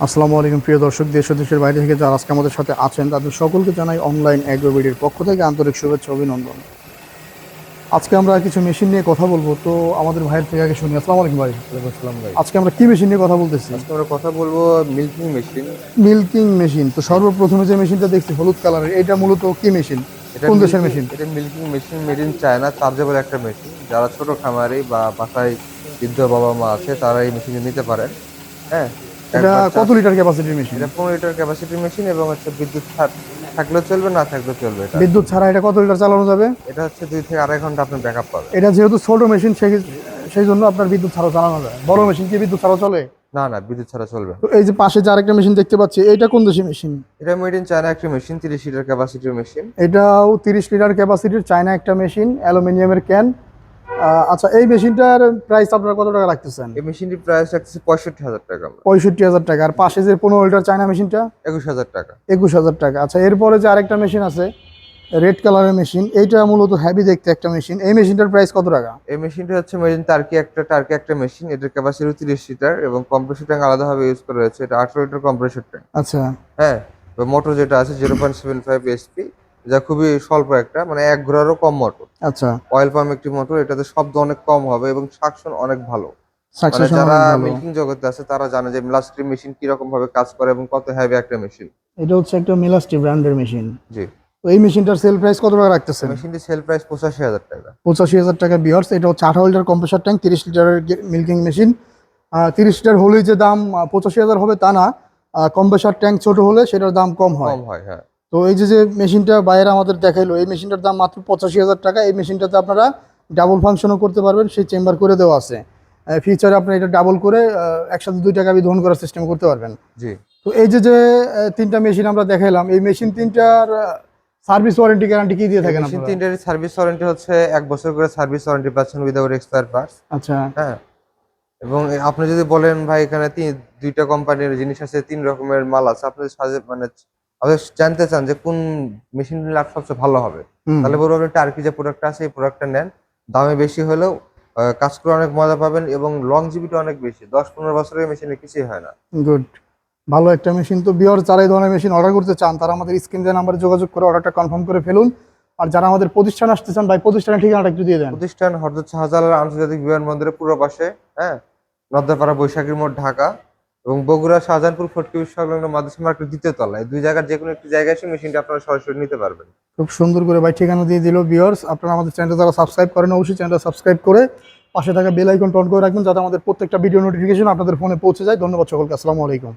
আসসালামু আলাইকুম প্রিয় দর্শক, দেশ ও দেশের বাইরে থেকে যারা আজকে আমাদের সাথে আছেন তাদের সকলকে জানাই অনলাইন অ্যাগ্রোবিডির পক্ষ থেকে আন্তরিক শুভেচ্ছা অভিনন্দন। আজকে আমরা কিছু মেশিন নিয়ে কথা বলবো, তো আমাদের ভাইয়ের থেকে আগে শুনি। আসসালামু আলাইকুম ভাই। ওয়ালাইকুম আসসালাম ভাই। আজকে আমরা কি মেশিন নিয়ে কথা বলতেছি? আজকে আমরা কথা বলবো মিল্কিং মেশিন। Milking machine. তো সর্বপ্রথমে যে মেশিনটা দেখছি হলুদ কালারের, এটা মূলত কি মেশিন, কোন দেশের মেশিন? এটা milking machine made in China, chargeable একটা মেশিন। যারা ছোট খামারি বা বাসায় বৃদ্ধ বাবা মা আছে তারা এই মেশিনটা নিতে পারেন। হ্যাঁ, এটা একবার কত লিটার ক্যাপাসিটির মেশিন? এটা 15 লিটার ক্যাপাসিটির মেশিন এবং হচ্ছে বিদ্যুৎ থাকলেও চলবে, না থাকলেও চলবে। এটা বিদ্যুৎ ছাড়া এটা কত লিটার চালানো যাবে? এটা হচ্ছে 2 থেকে 2.5 ঘন্টা আপনি ব্যাকআপ পাবেন। এটা যেহেতু ছোট মেশিন, সেই জন্য আপনার বিদ্যুৎ ছাড়াও চালানো যায়। বড় মেশিন কি বিদ্যুৎ ছাড়াও চলে? না না, বিদ্যুৎ ছাড়া চলবে। তো এই যে পাশে যে আরেকটা মেশিন দেখতে পাচ্ছি, এইটা কোন দেশের মেশিন? এটা মেড ইন চায়না একটা মেশিন, 30 লিটার ক্যাপাসিটির মেশিন। এটাও 30 লিটার ক্যাপাসিটির চায়না একটা মেশিন, অ্যালুমিনিয়ামের ক্যান। আচ্ছা, এই মেশিনটার প্রাইস আপনারা কত টাকা রাখতেছেন? এই মেশিনটির প্রাইস রাখতেছে 65,000 টাকা আমরা। 65,000 টাকা। আর পাশে যে 15 লিটার চায়না মেশিনটা? 21,000 টাকা। 21,000 টাকা। আচ্ছা, এরপরে যে আরেকটা মেশিন আছে রেড কালারের মেশিন, এইটা মূলত হেভি দেখতে একটা মেশিন, এই মেশিনটার প্রাইস কত টাকা? এই মেশিনটা হচ্ছে মেড ইন টার্কি একটা মেশিন। এটার ক্যাপাসিটি 30 লিটার এবং কম্প্রেসর ট্যাঙ্ক আলাদাভাবে ইউজ করা হয়েছে। এটা 18 লিটার কম্প্রেসর ট্যাঙ্ক। আচ্ছা। হ্যাঁ, মোটর যেটা আছে 0.75 এসপি, যা খুবই স্বল্প একটা, মানে 1 ঘোড়ারও কম মোটর। আচ্ছা। অয়েল পাম্প একটি মোটর, এটাতে শব্দ অনেক কম হবে এবং সাকশন অনেক ভালো। মানে সাকসেশন যারা অনেক ভালো। মিল্কিং জগতে আছে তারা জানে যে মিলাস্ট্রি মেশিন কিরকম ভাবে কাজ করে এবং কত হেভি একটা মেশিন। এটা হচ্ছে একটা মিলাস্টি ব্র্যান্ডের মেশিন। জি। তো এই মেশিনটার সেল প্রাইস কত টাকা রাখতেছেন? মেশিনটি সেল প্রাইস 85,000 টাকা। 85,000 টাকা বিয়ার্স। এটা হচ্ছে 18 লিটার কম্প্রেসার ট্যাঙ্ক, 30 লিটারের মিল্কিং মেশিন। 30 লিটার হলেই যে দাম 85,000 হবে তা না, কম্প্রেসার ট্যাঙ্ক ছোট হলে সেটার দাম কম হয়। কম হয়, হ্যাঁ। তো এই যে যে মেশিনটা বাইরে আমাদের দেখাইলো, এই মেশিনটার দাম মাত্র 85,000 টাকা। এই মেশিনটাতে আপনারা ডাবল ফাংশনও করতে পারবেন, সেই চেম্বার করে দেওয়া আছে। ফিউচারে আপনি এটা ডাবল করে একসাথে 2 টাকা দহন করার সিস্টেম করতে পারবেন। জি। তো এই যে যে তিনটা মেশিন আমরা দেখাইলাম, এই মেশিন তিনটার সার্ভিস ওয়ারেন্টি গ্যারান্টি কি দিয়ে থাকেন মেশিন আপনারা? তিনটারই সার্ভিস ওয়ারেন্টি হচ্ছে 1 বছর করে সার্ভিস ওয়ারেন্টি পাচ্ছেন উইদাউট এক্সপায়ার পার্টস। আচ্ছা। হ্যাঁ, এবং আপনি যদি বলেন ভাই এখানে দুইটা কোম্পানির জিনিস আছে, 3 রকমের মাল আছে, আপনি মানে আপনি জানতে চান যে কোন মেশিন নিলে আপনার সবচেয়ে ভালো হবে, হুম। তাহলে বলবো আপনি টার্কি যে প্রোডাক্টটা আছে এই প্রোডাক্টটা নেন। দামে বেশি হলেও কাজ করে অনেক মজা পাবেন এবং লংজিভিটি অনেক বেশি, 10-15 বছরের মেশিনে কিছুই হয় না। গুড। ভালো একটা মেশিন। তো বিয়ার যারা এই ধরনের মেশিন অর্ডার করতে চান তারা আমাদের স্ক্রিন দেওয়া নাম্বারে যোগাযোগ করে অর্ডারটা কনফার্ম করে ফেলুন। আর যারা আমাদের প্রতিষ্ঠান আসতে চান, ভাই প্রতিষ্ঠানের ঠিকানাটা একটু দিয়ে দেন। প্রতিষ্ঠান হযরত শাহজালাল আন্তর্জাতিক বিমানবন্দরের পূর্ব পাশে, হ্যাঁ, নদ্দাপাড়া বৈশাখীর মোড়, ঢাকা। এবং বগুড়া শাহজাহানপুর ফটকি সংলগ্ন মাদ্রাসা মার্কেট 2য় তলায়। দুই জায়গার যে কোনো একটি জায়গায় এসে মেশিনটা আপনারা সরাসরি নিতে পারবেন। খুব সুন্দর করে ভাই ঠিকানা দিয়ে দিল। ভিউয়ার্স, আপনারা আমাদের চ্যানেলটা যারা সাবস্ক্রাইব করেন অবশ্যই চ্যানেলটা সাবস্ক্রাইব করে পাশে থাকা বেল আইকন অন করে রাখবেন, যাতে আমাদের প্রত্যেকটা ভিডিও নোটিফিকেশন আপনাদের ফোনে পৌঁছে যায়। ধন্যবাদ সকলকে। আসসালামু আলাইকুম।